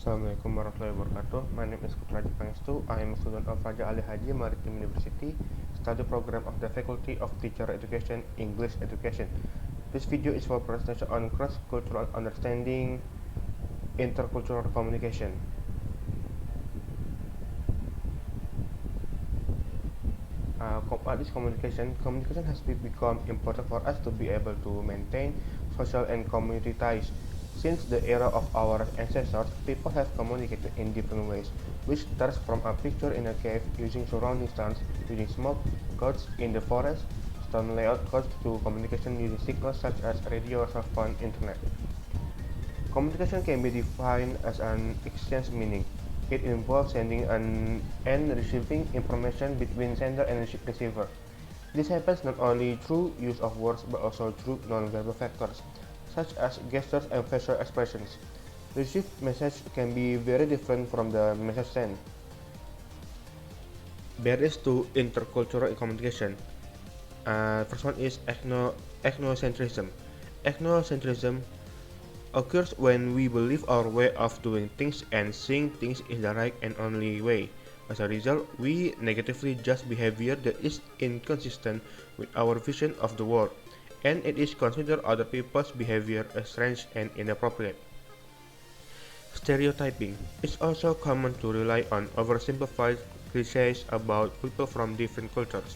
Assalamualaikum warahmatullahi wabarakatuh. My name is Putra Pangestu. I am a student of Ajhi Maritime University, study program of the Faculty of Teacher Education, English Education. This video is for presentation on cross-cultural understanding, intercultural communication. What is communication? Communication has become important for us to be able to maintain social and community ties. Since the era of our ancestors, people have communicated in different ways, which starts from a picture in a cave using surrounding stars, using smoke, codes in the forest, stone layout codes to communication using signals such as radio, cell phone, internet. Communication can be defined as an exchange meaning. It involves sending and receiving information between sender and receiver. This happens not only through use of words but also through non-verbal factors, such as gestures and facial expressions. Received message can be very different from the message sent. Barriers to intercultural communication. First one is ethnocentrism. Ethnocentrism occurs when we believe our way of doing things and seeing things is the right and only way. As a result, we negatively judge behavior that is inconsistent with our vision of the world, and it is considered other people's behavior as strange and inappropriate. Stereotyping. It's also common to rely on oversimplified cliches about people from different cultures.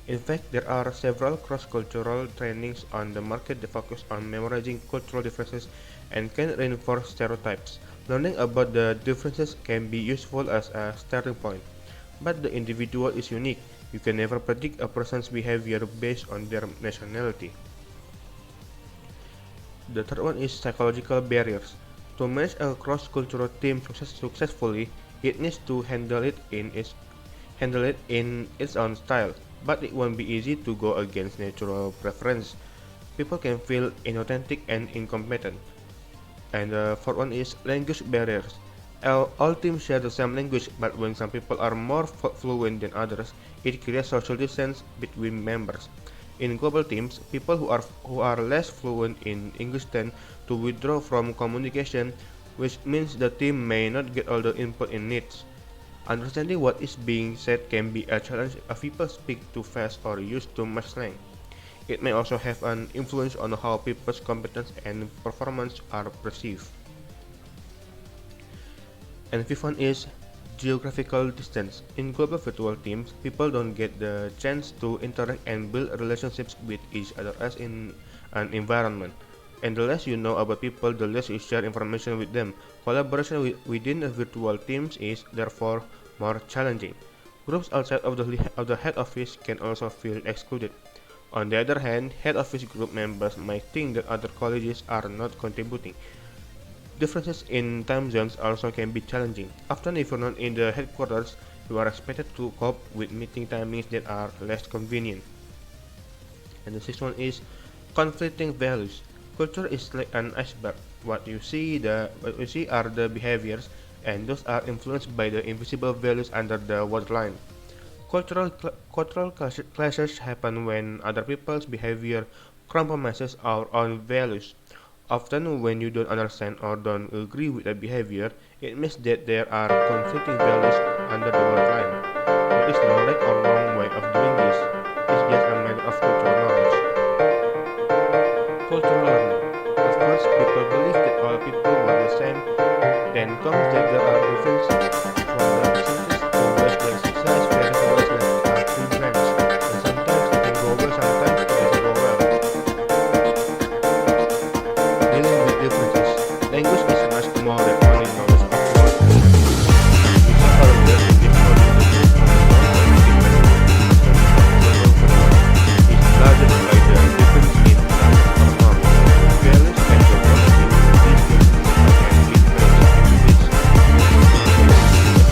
In fact, there are several cross-cultural trainings on the market that focus on memorizing cultural differences and can reinforce stereotypes. Learning about the differences can be useful as a starting point, but the individual is unique. You can never predict a person's behavior based on their nationality. The third one is psychological barriers. To manage a cross-cultural team successfully, it needs to handle it in its own style, but it won't be easy to go against natural preference. People can feel inauthentic and incompetent. And the fourth one is language barriers. All teams share the same language, but when some people are more fluent than others, it creates social distance between members. In global teams, people who are less fluent in English tend to withdraw from communication, which means the team may not get all the input it needs. Understanding what is being said can be a challenge if people speak too fast or use too much slang. It may also have an influence on how people's competence and performance are perceived. And fifth one is geographical distance. In global virtual teams, people don't get the chance to interact and build relationships with each other as in an environment. And the less you know about people, the less you share information with them. Collaboration within a virtual teams is therefore more challenging. Groups outside of the head office can also feel excluded. On the other hand, head office group members might think that other colleagues are not contributing. Differences in time zones also can be challenging. Often, if you're not in the headquarters, you are expected to cope with meeting timings that are less convenient. And the sixth one is conflicting values. Culture is like an iceberg. What you see are the behaviors, and those are influenced by the invisible values under the waterline. Cultural clashes happen when other people's behavior compromises our own values. Often, when you don't understand or don't agree with a behavior, it means that there are conflicting values under the waterline. There is no right or wrong way of doing this. It's just a matter of cultural knowledge. Cultural learning. At first, people believe that all people were the same, then comes that there are differences. For the scientists, the ways they exercise vary from ways that are pre-branched, and sometimes it can go well, sometimes it doesn't go well. Dealing with differences. Language is much more than only knowledge of words. Using our words to give more differences from the norm or different is larger by the difference in knowledge of norm. Values and the knowledge in these differences can be very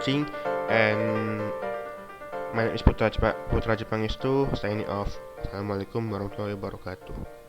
watching, and my name is Putra Pangestu, signing off. Assalamualaikum warahmatullahi wabarakatuh.